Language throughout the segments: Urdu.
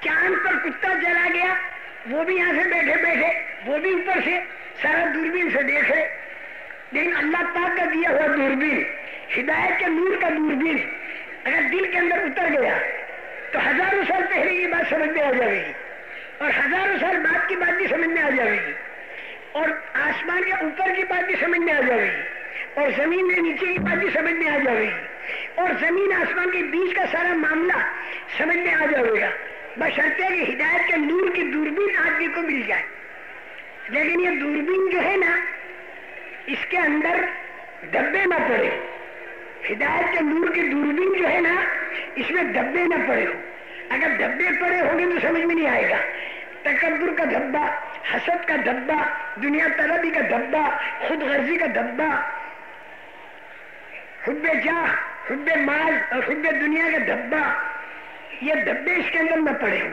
چاند پر کتا چلا گیا، وہ بھی یہاں سے بیٹھے بیٹھے وہ بھی اوپر سے سارا دوربین سے دیکھ رہے. لیکن اللہ پاک کا دیا ہوا دوربین، ہدایت کے نور کا دوربین اگر دل کے اندر اتر گیا تو ہزاروں سال پہلے کی بات سمجھ میں آ جائے گی، اور ہزاروں سال بعد کی بات بھی سمجھ میں آ جائے گی، اور آسمان کے اوپر کی بات بھی سمجھ میں آ جائے گی، اور زمین کے نیچے کی بات بھی سمجھ میں آ جائے گی، اور زمین آسمان کے بیچ کا سارا معاملہ سمجھ میں آ جائے گا، بشرطے کہ ہدایت کے نور کی دوربین آدمی کو مل جائے. لیکن یہ دوربین جو ہے نا، اس کے اندر دھبے نہ پڑے. ہدایت کے نور کی دوربین جو ہے نا، اس میں دھبے نہ پڑے ہو. اگر دھبے پڑے ہوں گے تو سمجھ میں نہیں آئے گا. تکبر کا دھبا، حسد کا دھبا، دنیا طلبی کا دھبا، خود غرضی کا دھبا، حب جاہ، حب مال اور حب دنیا کا دھبا، یہ دھبے اس کے اندر نہ پڑے ہوں.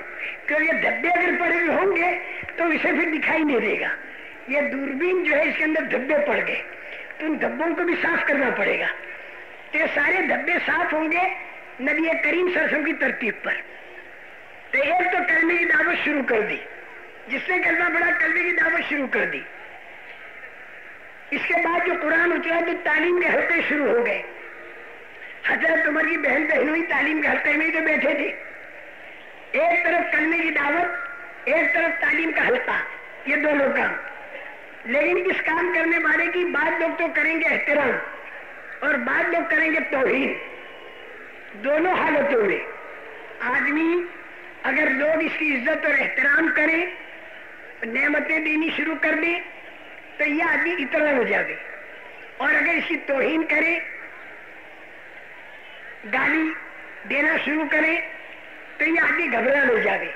کیونکہ دھبے اگر پڑے ہوئے ہوں گے تو اسے پھر دکھائی نہیں دے گا. یہ دوربین جو ہے اس کے اندر دھبے پڑ گئے تو ان دھبوں کو بھی صاف کرنا پڑے گا. تو یہ سارے دھبے صاف ہوں گے نبی کریم صلی اللہ علیہ وسلم کی ترتیب پر. تو ایک تو کلمے کی دعوت شروع کر دی، جس نے کلمہ پڑھا کلمے کی دعوت شروع کر دی. اس کے بعد جو قرآن اترا تو تعلیم کے حلقے شروع ہو گئے. حضرت عمر کی بہن بہنوئی تعلیم کے حلقے میں ہی تو بیٹھے تھے. ایک طرف کلمے کی دعوت، ایک طرف تعلیم کا حلقہ، یہ دونوں کام. لیکن اس کام کرنے والے کی بعض لوگ تو کریں گے احترام اور بعض لوگ کریں گے توہین. دونوں حالتوں میں آدمی اگر لوگ اس کی عزت اور احترام کریں، نعمتیں دینی شروع کر دیں تو یہ آدمی اتنا ہو جائے. اور اگر اس کی توہین کرے، گالی دینا شروع کرے تو یہ آدمی گھبرا ہو جائے.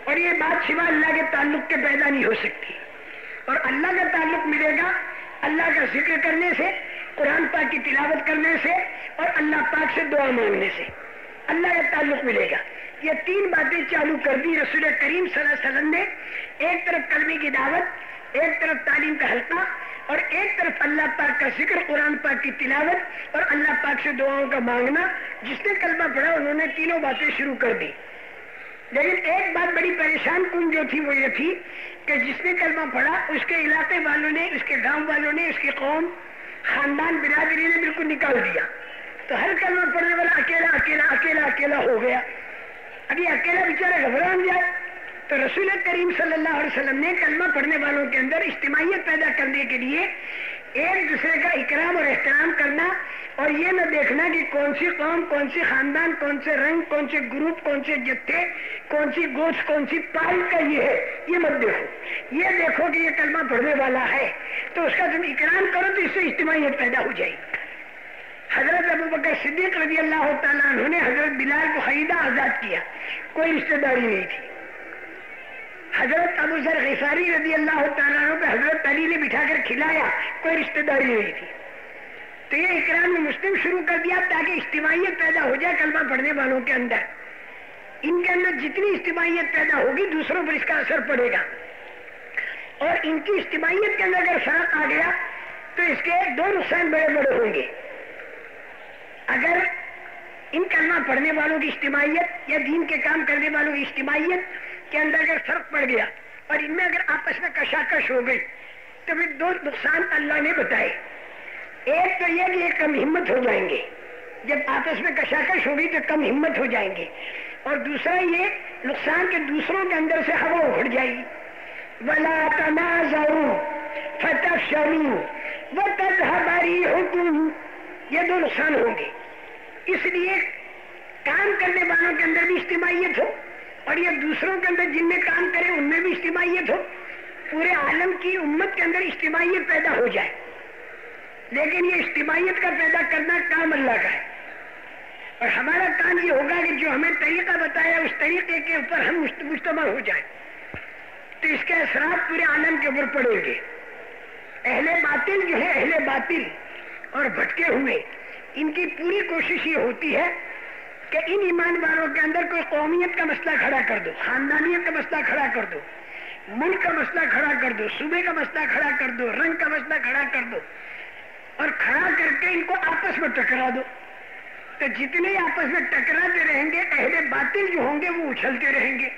اور یہ بات سوا اللہ کے تعلق کے پیدا نہیں ہو سکتی. اور اللہ کا تعلق ملے گا اللہ کا ذکر کرنے سے، قرآن پاک کی تلاوت کرنے سے اور اللہ پاک سے دعا مانگنے سے اللہ کا تعلق ملے گا. یہ تین باتیں چالو کر دی رسول کریم صلی اللہ علیہ وسلم نے. ایک طرف کلمے کی دعوت، ایک طرف تعلیم کا حلقہ، اور ایک طرف اللہ پاک کا ذکر، قرآن پاک کی تلاوت اور اللہ پاک سے دعاؤں کا مانگنا. جس نے کلمہ پڑھا انہوں نے تینوں باتیں شروع کر دی. لیکن ایک بات بڑی پریشان کن جو تھی وہ یہ تھی کہ جس نے کلمہ پڑھا اس کے علاقے والوں نے، اس کے گاؤں والوں نے، اس کی قوم، خاندان، برادری نے بالکل نکال دیا. تو ہر کلمہ پڑھنے والا اکیلا اکیلا اکیلا اکیلا ہو گیا. ابھی اکیلا بیچارہ گھبران جائے. تو رسول کریم صلی اللہ علیہ وسلم نے کلمہ پڑھنے والوں کے اندر اجتماعیت پیدا کرنے کے لیے ایک دوسرے کا اکرام اور احترام کرنا، اور یہ نہ دیکھنا کہ کون سی قوم، کون سی خاندان، کون سے رنگ، کون سے گروپ، کون سے جتھے، کون سی گوشت، کون سی پال کا یہ ہے، یہ مت دیکھو. یہ دیکھو کہ یہ کلمہ پڑھنے والا ہے تو اس کا تم اکرام کرو تو اس سے اجتماعیت پیدا ہو جائے. حضرت ابوبکر صدیق رضی اللہ تعالیٰ عنہ نے حضرت بلال کو خریدا، آزاد کیا. کوئی رشتہ داری نہیں تھی. حضرت ابو ذر غفاری رضی اللہ تعالیٰ عنہ پہ حضرت علی نے بٹھا کر کھلایا، کوئی رشتہ داری نہیں تھی. تو یہ اکرام مسلم شروع کر دیا تاکہ اجتماعیت پیدا ہو جائے کلمہ پڑھنے والوں کے اندر. ان کے اندر جتنی اجتماعیت پیدا ہوگی دوسروں پر اس کا اثر پڑے گا. اور ان کی اجتماعیت کے اندر اگر فرق آ گیا تو اس کے دو نقصان بڑے بڑے ہوں گے. اگر ان کلمہ پڑھنے والوں کی اجتماعیت یا دین کے کام کرنے والوں کی اجتماعیت کے اندر اگر فرق پڑ گیا اور ان میں اگر آپس میں کشاکش ہو گئی تو پھر دو نقصان اللہ نے بتائے. ایک تو یہ کہ یہ کم ہمت ہو جائیں گے، جب آپس میں کشاکش ہوگی تو کم ہمت ہو جائیں گے. اور دوسرا یہ نقصان کہ دوسروں کے اندر سے ہوا اکھڑ جائے گی. وَلَا تَنَازَعُوا فَتَفْشَلُوا وَتَذْهَبَ رِيحُكُمْ، یہ دو نقصان ہوں گے. اس لیے کام کرنے والوں کے اندر بھی اجتماعیت ہو اور یہ دوسروں کے اندر جن میں کام کرے ان میں بھی اجتماعیت ہو. پورے عالم کی امت کے اندر اجتماعیت پیدا ہو جائے. لیکن یہ اجتماعیت کا پیدا کرنا کام اللہ کا ہے، اور ہمارا کام یہ ہوگا کہ جو ہمیں طریقہ بتایا اس طریقے کے اوپر ہم مجتمع ہو جائیں تو اس کے اثرات پورے عالم کے اوپر پڑیں گے. اہل باطل جو ہے، اہل باطل اور بھٹکے ہوئے، ان کی پوری کوشش یہ ہوتی ہے کہ ان ایمان والوں کے اندر کوئی قومیت کا مسئلہ کھڑا کر دو، خاندانیت کا مسئلہ کھڑا کر دو، ملک کا مسئلہ کھڑا کر دو، صوبے کا مسئلہ کھڑا کر دو، رنگ کا مسئلہ کھڑا کر دو، اور کھڑا کر کے ان کو آپس میں ٹکرا دو. تو جتنے آپس میں ٹکراتے رہیں گے اہل باطل جو ہوں گے وہ اچھلتے رہیں گے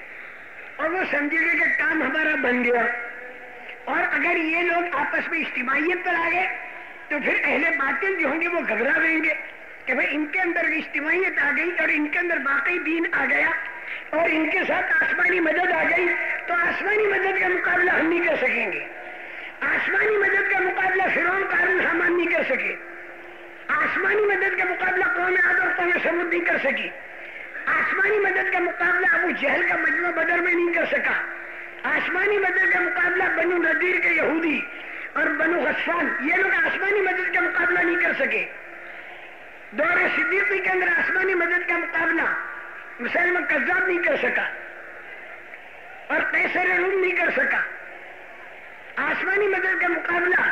اور وہ سمجھیں گے کہ کام ہمارا بن گیا. اور اگر یہ لوگ آپس میں اجتماعیت پر آ گئے تو پھر اہل باطل جو ہوں گے وہ گھبرا رہیں گے کہ بھئی ان کے اندر اجتماعیت آ گئی اور ان کے اندر واقعی دین آ گیا اور ان کے ساتھ آسمانی مدد آ گئی تو آسمانی مدد کا مقابلہ ہم نہیں کر سکیں گے. آسمانی مدد کا مقابلہ فرعون قارون حامان نہیں کر سکے. آسمانی مدد کا مقابلہ قوم عاد اور قوم ثمود نہیں کر سکی. آسمانی مدد کا مقابلہ ابو جہل کا مجمع بدر میں نہیں کر سکا. آسمانی مدد کا مقابلہ بنو نذیر کے یہودی اور بنو غطفان یہ لوگ آسمانی مدد کا مقابلہ نہیں کر سکے. دور صدیقی کے اندر آسمانی مدد کا مقابلہ مسلمہ کذاب نہیں کر سکا اور قیصر روم نہیں کر سکا. آسمانی مدد کا مقابلہ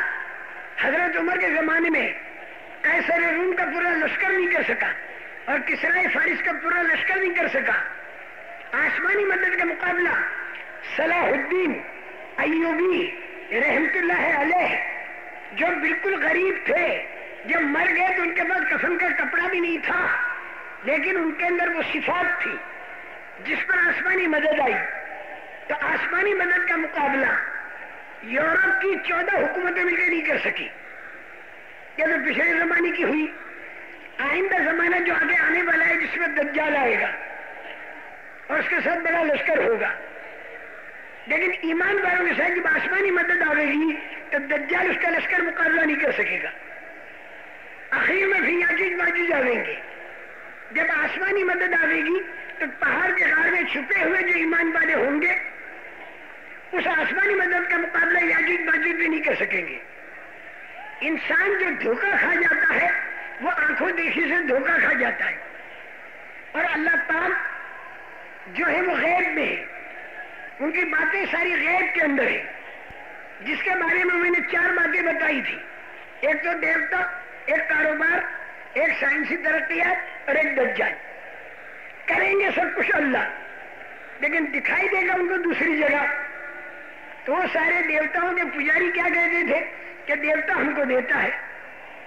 حضرت عمر کے زمانے میں قیصر روم کا پورا لشکر نہیں کر سکا اور کسرائے فارس کا پورا لشکر نہیں کر سکا. آسمانی مدد کا مقابلہ صلاح الدین ایوبی رحمت اللہ علیہ جو بالکل غریب تھے، جب مر گئے تو ان کے پاس کفن کا کپڑا بھی نہیں تھا لیکن ان کے اندر وہ صفات تھی جس پر آسمانی مدد آئی. تو آسمانی مدد کا مقابلہ یورپ کی 14 حکومتیں مل کے نہیں کر سکی. یہ تو پچھلے زمانے کی ہوئی. آئندہ زمانہ جو آگے آنے والا ہے جس میں دجال آئے گا اور اس کے ساتھ بڑا لشکر ہوگا، لیکن ایمان والوں کے ساتھ جب آسمانی مدد آئے گی تو دجال اس کا لشکر مقابلہ نہیں کر سکے گا. آخر میں پھر یاجوج ماجوج آئیں گے. جب آسمانی مدد آئے گی تو پہاڑ کے غار میں چھپے ہوئے جو ایمان والے ہوں گے اس آسمانی مدد کا مقابلہ یاجوج ماجوج بھی نہیں کر سکیں گے. انسان جو دھوکہ کھا جاتا ہے وہ آنکھوں دیکھی سے دھوکہ کھا جاتا ہے اور اللہ پاک جو ہے وہ غیب میں ہے. ان کی باتیں ساری غیب کے اندر ہے جس کے بارے میں نے 4 باتیں بتائی تھی. ایک تو دیوتا، ایک کاروبار، ایک سائنسی ترقیات اور ایک دجال. کریں گے سب کچھ اللہ لیکن دکھائی دے گا ان کو دوسری جگہ. تو وہ سارے دیوتاؤں کے پجاری کیا کہتے تھے کہ دیوتا ہم کو دیتا ہے،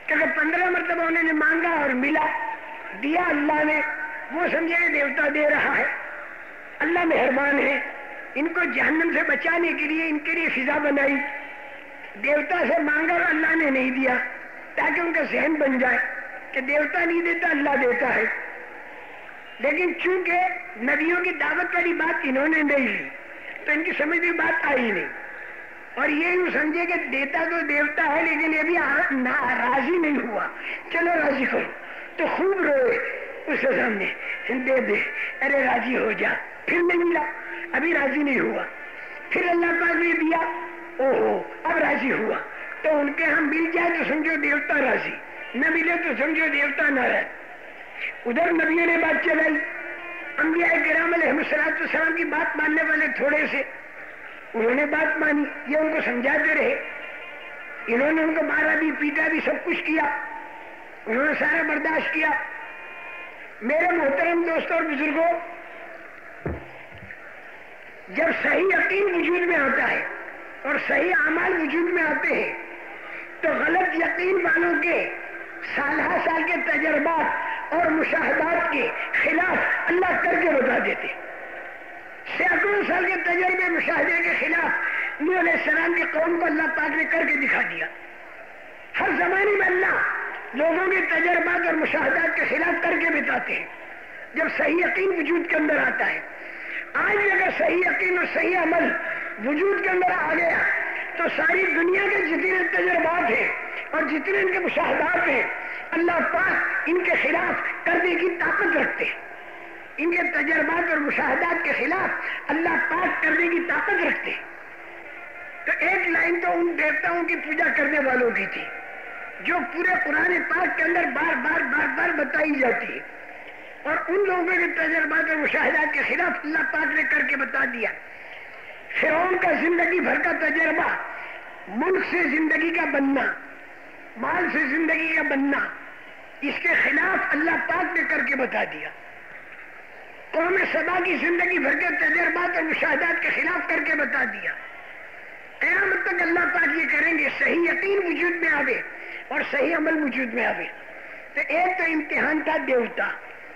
کیونکہ 15 مرتبہ انہوں نے مانگا اور ملا، دیا اللہ نے. وہ سمجھے کہ دیوتا دے رہا ہے، اللہ مہربان ہے. ان کو جہنم سے بچانے کے لیے ان کے لیے فضا بنائی. دیوتا سے مانگا اور اللہ نے نہیں دیا تاکہ ان کا ذہن بن جائے کہ دیوتا نہیں دیتا اللہ دیتا ہے. لیکن چونکہ نبیوں کی دعوت والی بات انہوں نے نہیں لی تو ان کی سمجھ میں بات آئی نہیں اور یہ یوں سمجھے کہ دیتا تو دیوتا ہے لیکن یہ بھی راضی نہیں ہوا. چلو راضی کرو تو خوب روئے اس کے سامنے، دے دے، ارے راضی ہو جا. پھر نہیں ملا، ابھی راضی نہیں ہوا. پھر اللہ پاک نے دیا، اوہو اب راضی ہوا. تو ان کے ہم مل جائے تو سمجھو دیوتا راضی، نہ ملے تو سمجھو دیوتا ناراض. ادھر نبیوں نے بات چلائی، انبیاء کرام علیہ السلام کی بات ماننے والے تھوڑے سے، انہوں نے بات مانی، یہ ان کو سمجھاتے رہے. انہوں نے ان کو مارا بھی، پیٹا بھی، سب کچھ کیا، انہوں نے سارا برداشت کیا. میرے محترم دوستوں اور بزرگوں، جب صحیح یقین وجود میں آتا ہے اور صحیح اعمال وجود میں آتے ہیں تو غلط یقین والوں کے سالہ سال کے تجربات اور مشاہدات کے خلاف اللہ کر کے بتا دیتے. سینکڑوں سال کے تجربے مشاہدے کے خلاف نوح علیہ السلام کی قوم کو اللہ پاک نے کر کے دکھا دیا. ہر زمانے میں اللہ لوگوں کے تجربات اور مشاہدات کے خلاف کر کے بتاتے ہیں جب صحیح یقین وجود کے اندر آتا ہے. آج اگر صحیح یقین اور صحیح عمل وجود کے اندر آ گیا تو ساری دنیا کے جتنے تجربات ہیں اور جتنے ان کے مشاہدات ہیں اللہ پاک ان کے خلاف کرنے کی طاقت رکھتے ہیں. ان کے تجربات اور مشاہدات کے خلاف اللہ پاک کرنے کی طاقت رکھتے ہیں. تو ایک لائن تو ان دیوتاؤں کی پوجا کرنے والوں کی تھی جو پورے قرآن پاک کے اندر بار بار بار بار بتائی جاتی ہے اور ان لوگوں کے تجربات اور مشاہدات کے خلاف اللہ پاک نے کر کے بتا دیا. فرعون کا زندگی بھر کا تجربہ، ملک سے زندگی کا بننا، مال سے زندگی کا بننا، اس کے خلاف اللہ پاک نے کر کے بتا دیا. قوم سبا کی زندگی بھر کے تجربات اور مشاہدات کے خلاف کر کے بتا دیا. قیامت تک اللہ پاک یہ کریں گے صحیح یقین وجود میں آوے اور صحیح عمل وجود میں آوے. تو ایک تو امتحان تھا دیوتا،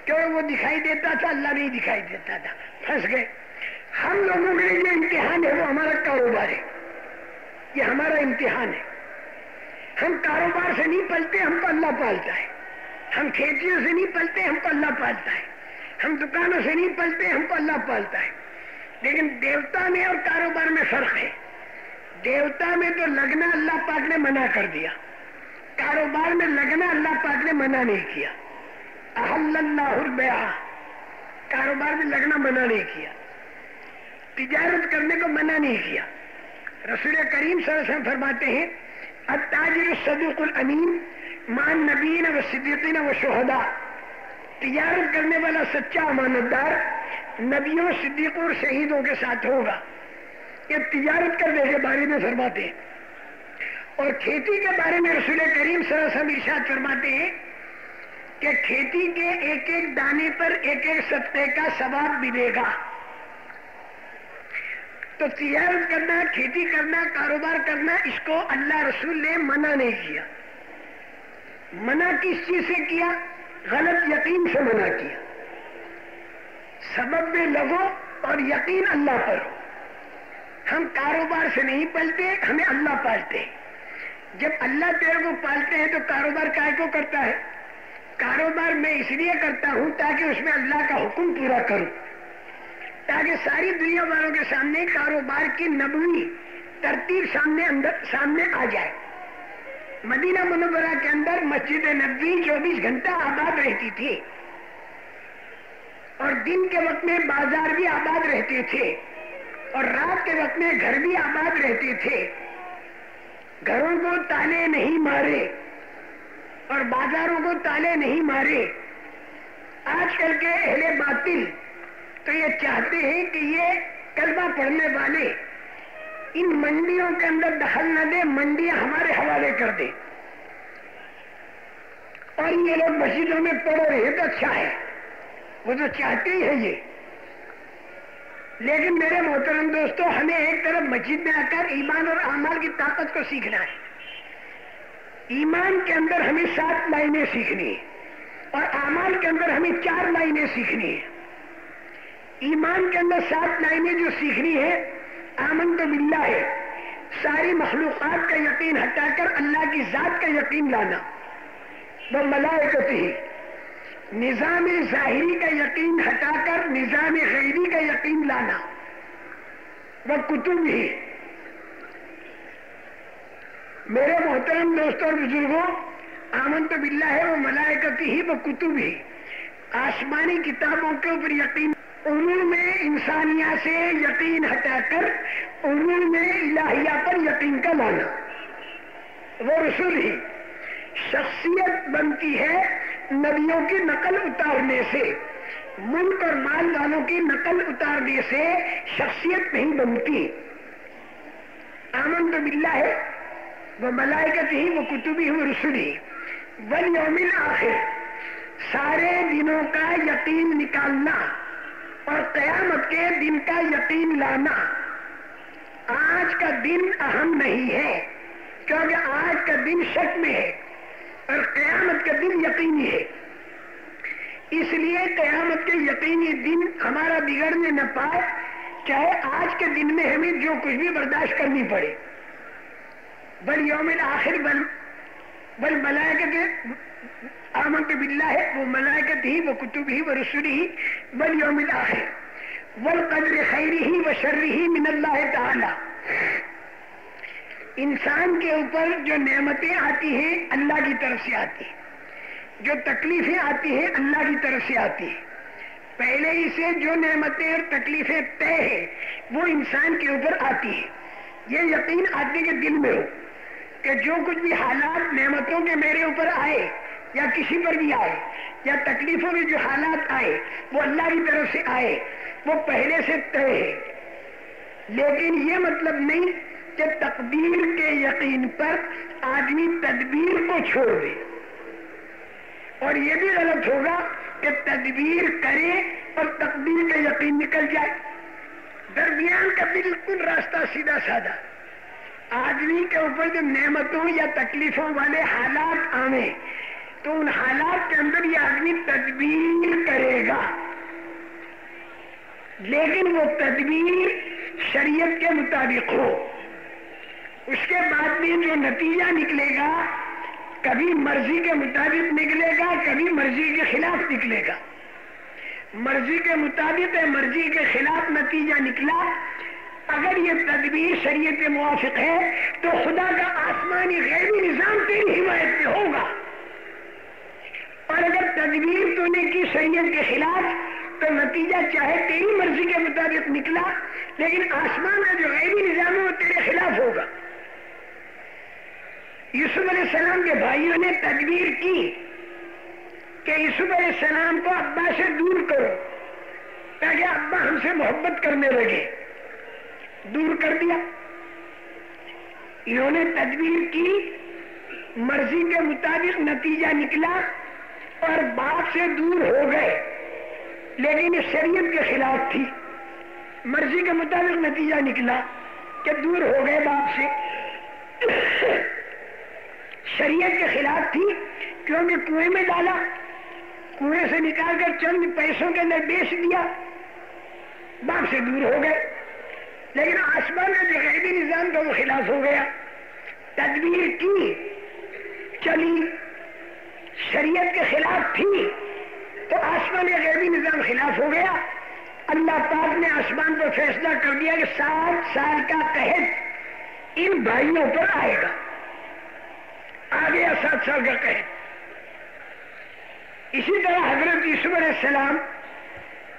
کیونکہ وہ دکھائی دیتا تھا، اللہ نہیں دکھائی دیتا تھا، پھنس گئے۔ ہم لوگوں کے لیے جو امتحان ہے وہ ہمارا کاروبار ہے، یہ ہمارا امتحان ہے۔ ہم کاروبار سے نہیں پلتے، ہم کو اللہ پالتا ہے۔ ہم کھیتیوں سے نہیں پلتے، ہم کو اللہ پالتا ہے۔ ہم دکانوں سے نہیں پلتے، ہم کو اللہ پالتا ہے۔ لیکن دیوتا میں اور کاروبار میں فرق ہے۔ دیوتا میں تو لگنا اللہ پاک نے منع کر دیا، کاروبار میں لگنا اللہ پاک نے منع نہیں کیا۔ احل اللہ البیع، کاروبار میں لگنا منع نہیں کیا، تجارت کرنے کو منع نہیں کیا۔ رسول کریم صلی اللہ علیہ وسلم فرماتے ہیں التاجر الصدوق الامین مع النبیین والصدیقین والشہداء، تجارت کرنے والا سچا امانت دار نبیوں، صدیقوں اور شہیدوں کے ساتھ ہوگا۔ یہ تجارت کرنے کے بارے میں فرماتے ہیں۔ اور کھیتی کے بارے میں رسول کریم صلی اللہ علیہ وسلم ارشاد فرماتے ہیں کہ کھیتی کے ایک ایک دانے پر ایک ایک صدقے کا ثواب ملے گا۔ تو تجارت کرنا، کھیتی کرنا، کاروبار کرنا، اس کو اللہ رسول نے منع نہیں کیا۔ منع کس چیز سے کیا؟ غلط یقین سے منع کیا۔ سبب میں لگو اور یقین اللہ پر ہو۔ ہم کاروبار سے نہیں پلتے، ہمیں اللہ پالتے ہیں۔ جب اللہ تیرے کو پالتے ہیں تو کاروبار کائے کو کرتا ہے؟ کاروبار میں اس لیے کرتا ہوں تاکہ اس میں اللہ کا حکم پورا کروں، تاکہ ساری دنیا والوں کے سامنے کاروبار کی نبوی ترتیب سامنے آ جائے۔ مدینہ منورہ کے اندر مسجد نبوی 24 گھنٹہ آباد رہتی تھی، اور دن کے وقت میں بازار بھی آباد رہتے تھے، اور رات کے وقت میں گھر بھی آباد رہتے تھے۔ گھروں کو تالے نہیں مارے اور بازاروں کو تالے نہیں مارے۔ آج کل کے اہل باطل تو یہ چاہتے ہیں کہ یہ کلمہ پڑھنے والے ان منڈیوں کے اندر دخل نہ دے، منڈیاں ہمارے حوالے کر دے، اور یہ لوگ مسجدوں میں پڑھ رہے تو اچھا ہے، وہ تو چاہتے ہی ہے یہ۔ لیکن میرے محترم دوستو، ہمیں ایک طرف مسجد میں آ کر ایمان اور اعمال کی طاقت کو سیکھنا ہے۔ ایمان کے اندر ہمیں 7 لائنیں سیکھنی ہے، اور اعمال کے اندر ہمیں 4 لائنیں سیکھنی ہے۔ ایمان کے اندر 7 لائنیں جو سیکھنی ہے، آمنت باللہ ہے، ساری مخلوقات کا یقین ہٹا کر اللہ کی ذات کا یقین لانا، وہ ملائکتہ، نظام ظاہری کا یقین ہٹا کر نظام غیبی کا یقین لانا، وہ کتب ہی۔ میرے محترم دوستوں اور بزرگوں، آمنت باللہ ہے، وہ ملائکتہ ہی، وہ کتب ہی، آسمانی کتابوں کے اوپر یقین، امور میں انسانیہ سے یقین ہٹا کر امور میں الہیہ پر یقین کا لانا، وہ رسول ہی۔ شخصیت بنتی ہے نبیوں کی نقل اتارنے سے، ملک اور مال والوں کی نقل اتارنے سے شخصیت نہیں بنتی۔ آمنت باللہ ہے، وہ ملائکتہ ہی، وہ کتبی، وہ رسلی، والیوم الآخر، سارے دنوں کا یقین نکالنا اور قیامت کے دن کا یقین لانا۔ آج کا دن اہم نہیں ہے، کیونکہ آج کا دن شک میں ہے، اور قیامت کا دن یقینی ہے۔ اس لیے قیامت کے یقینی دن ہمارا بگڑنے نہ پائے، چاہے آج کے دن میں ہمیں جو کچھ بھی برداشت کرنی پڑے۔ والیوم الآخر والملائکۃ، آمنت باللہ ہے، وہ ملائکتہ ہی، وہ کتب ہی، وہ رسول ہی، والیوم الآخر، والقدر خیرہ وشرہ من اللہ تعالی۔ انسان کے اوپر جو نعمتیں آتی ہیں اللہ کی طرف سے آتی ہیں، جو تکلیفیں آتی ہیں اللہ کی طرف سے آتی ہیں۔ پہلے ہی سے جو نعمتیں اور تکلیفیں طے ہیں وہ انسان کے اوپر آتی ہیں۔ یہ یقین آدمی کے دل میں ہو کہ جو کچھ بھی حالات نعمتوں کے میرے اوپر آئے یا کسی پر بھی آئے، یا تکلیفوں میں جو حالات آئے وہ اللہ کی طرف سے آئے، وہ پہلے سے طے ہے۔ لیکن یہ مطلب نہیں کہ تقدیر کے یقین پر آدمی تدبیر کو چھوڑ دے، اور یہ بھی غلط ہوگا کہ تدبیر کرے اور تقدیر کا یقین نکل جائے۔ درمیان کا بالکل راستہ سیدھا سادہ، آدمی کے اوپر جو نعمتوں یا تکلیفوں والے حالات آئیں، تو ان حالات کے اندر یہ آدمی تدبیر کرے گا، لیکن وہ تدبیر شریعت کے مطابق ہو۔ اس کے بعد میں جو نتیجہ نکلے گا کبھی مرضی کے مطابق نکلے گا، کبھی مرضی کے خلاف نکلے گا۔ مرضی کے مطابق ہے، مرضی کے خلاف نتیجہ نکلا، اگر یہ تدبیر شریعت کے موافق ہے تو خدا کا آسمانی غیبی نظام تیری حمایت میں ہوگا، اور اگر تدبیر تو نے کی شریعت کے خلاف تو نتیجہ چاہے تیری مرضی کے مطابق نکلا لیکن آسمان کا جو غیبی نظام ہے وہ تیرے خلاف ہوگا۔ یوسف علیہ السلام کے بھائیوں نے تدبیر کی کہ یوسف علیہ السلام کو ابا سے دور کرو تاکہ ابا ہم سے محبت کرنے لگے، دور کر دیا۔ انہوں نے تدبیر کی، مرضی کے مطابق نتیجہ نکلا اور باپ سے دور ہو گئے، لیکن یہ شریعت کے خلاف تھی۔ مرضی کے مطابق نتیجہ نکلا کہ دور ہو گئے باپ سے، شریعت کے خلاف تھی کیونکہ کنویں میں ڈالا، کنویں سے نکال کر چند پیسوں کے اندر بیچ دیا، باپ سے دور ہو گئے، لیکن آسمان کا جو غیبی نظام تھا وہ خلاف ہو گیا۔ تدبیر کی، چلی، شریعت کے خلاف تھی تو آسمان کا غیبی نظام خلاف ہو گیا۔ اللہ پاک نے آسمان پر فیصلہ کر دیا کہ 7 سال کا قحط ان بھائیوں پر آئے گا، آ گیا 7 سال کا قحط۔ اسی طرح حضرت یوسف علیہ السلام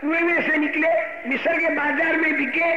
کنویں میں سے نکلے، مصر کے بازار میں بکے،